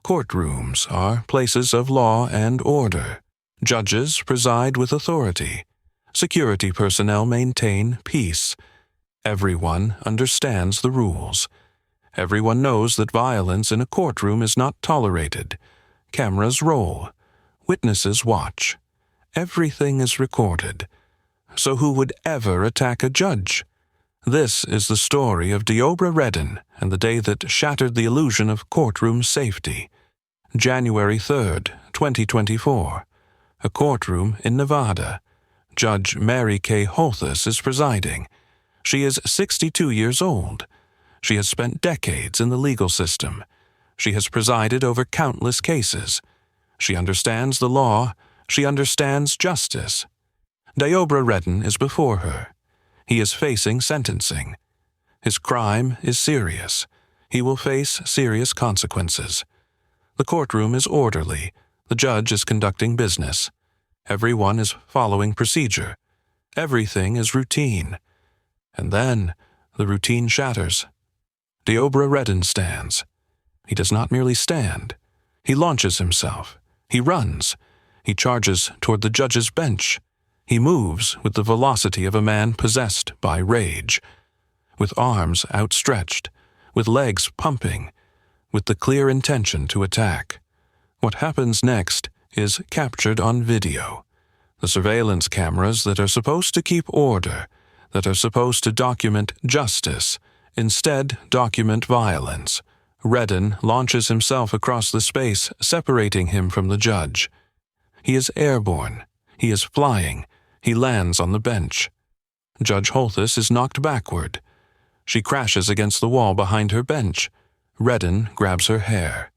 Courtrooms are places of law and order. Judges preside with authority. Security personnel maintain peace. Everyone understands the rules. Everyone knows that violence in a courtroom is not tolerated. Cameras roll. Witnesses watch. Everything is recorded. So who would ever attack a judge? This is the story of Deobra Redden and the day that shattered the illusion of courtroom safety. January 3rd, 2024. A courtroom in Nevada. Judge Mary Kay Holthus is presiding. She is 62 years old. She has spent decades in the legal system. She has presided over countless cases. She understands the law. She understands justice. Deobra Redden is before her. He is facing sentencing. His crime is serious. He will face serious consequences. The courtroom is orderly. The judge is conducting business. Everyone is following procedure. Everything is routine. And then the routine shatters. Deobra Redden stands. He does not merely stand. He launches himself. He runs. He charges toward the judge's bench. He moves with the velocity of a man possessed by rage, with arms outstretched, with legs pumping, with the clear intention to attack. What happens next is captured on video. The surveillance cameras that are supposed to keep order, that are supposed to document justice, instead document violence. Redden launches himself across the space separating him from the judge. He is airborne. He is flying. He lands on the bench. Judge Holthus is knocked backward. She crashes against the wall behind her bench. Redden grabs her hair.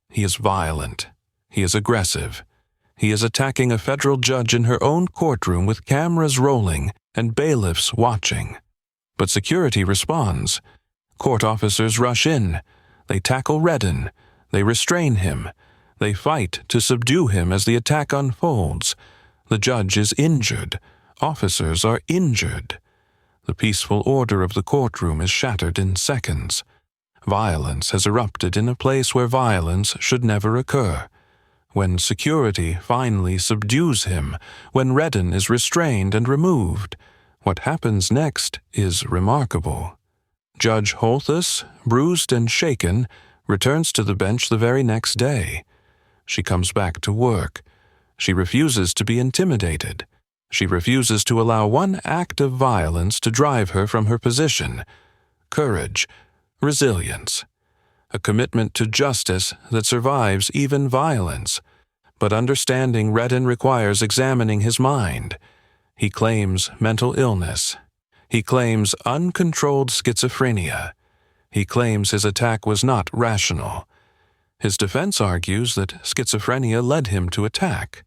He is violent. He is aggressive. He is attacking a federal judge in her own courtroom with cameras rolling and bailiffs watching. But security responds. Court officers rush in. They tackle Redden. They restrain him. They fight to subdue him as the attack unfolds. The judge is injured. Officers are injured. The peaceful order of the courtroom is shattered in seconds. Violence has erupted in a place where violence should never occur. When security finally subdues him, when Redden is restrained and removed, what happens next is remarkable. Judge Holthus, bruised and shaken, returns to the bench the very next day. She comes back to work. She refuses to be intimidated. She refuses to allow one act of violence to drive her from her position. Courage, resilience, a commitment to justice that survives even violence. But understanding Redden requires examining his mind. He claims mental illness. He claims uncontrolled schizophrenia. He claims his attack was not rational. His defense argues that schizophrenia led him to attack,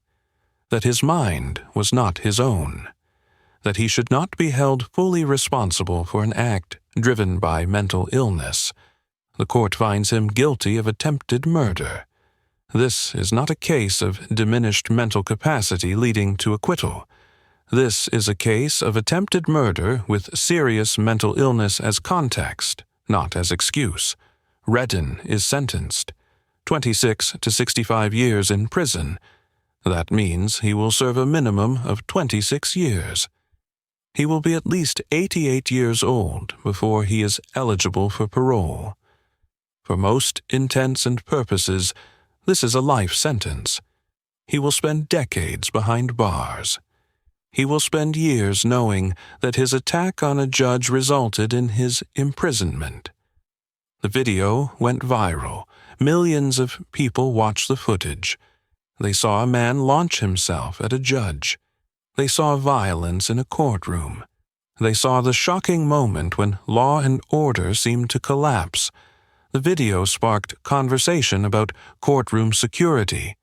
that his mind was not his own, that he should not be held fully responsible for an act driven by mental illness. The court finds him guilty of attempted murder. This is not a case of diminished mental capacity leading to acquittal. This is a case of attempted murder with serious mental illness as context, not as excuse. Redden is sentenced. 26 to 65 years in prison. That means he will serve a minimum of 26 years. He will be at least 88 years old before he is eligible for parole. For most intents and purposes, this is a life sentence. He will spend decades behind bars. He will spend years knowing that his attack on a judge resulted in his imprisonment. The video went viral. Millions of people watched the footage. They saw a man launch himself at a judge. They saw violence in a courtroom. They saw the shocking moment when law and order seemed to collapse. The video sparked conversation about courtroom security,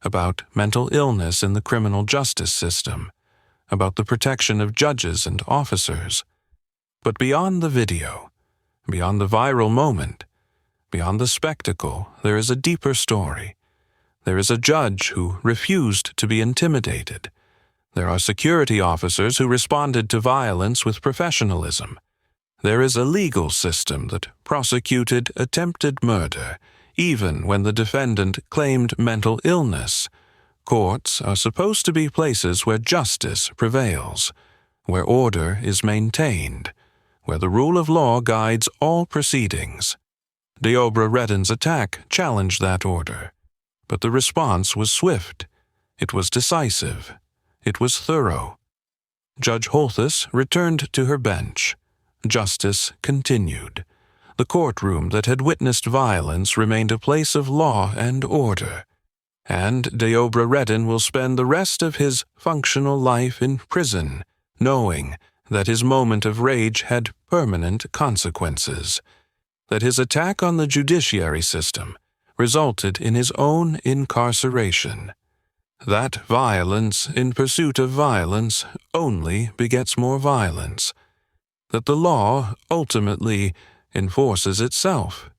about mental illness in the criminal justice system, about the protection of judges and officers. But beyond the video, beyond the viral moment, beyond the spectacle, there is a deeper story. There is a judge who refused to be intimidated. There are security officers who responded to violence with professionalism. There is a legal system that prosecuted attempted murder, Even when the defendant claimed mental illness, courts are supposed to be places where justice prevails, where order is maintained, where the rule of law guides all proceedings. Deobra Redden's attack challenged that order, but the response was swift. It was decisive. It was thorough. Judge Holthus returned to her bench. Justice continued. The courtroom that had witnessed violence remained a place of law and order, and Deobra Redden will spend the rest of his functional life in prison, knowing that his moment of rage had permanent consequences, that his attack on the judiciary system resulted in his own incarceration, that violence in pursuit of violence only begets more violence, that the law ultimately enforces itself.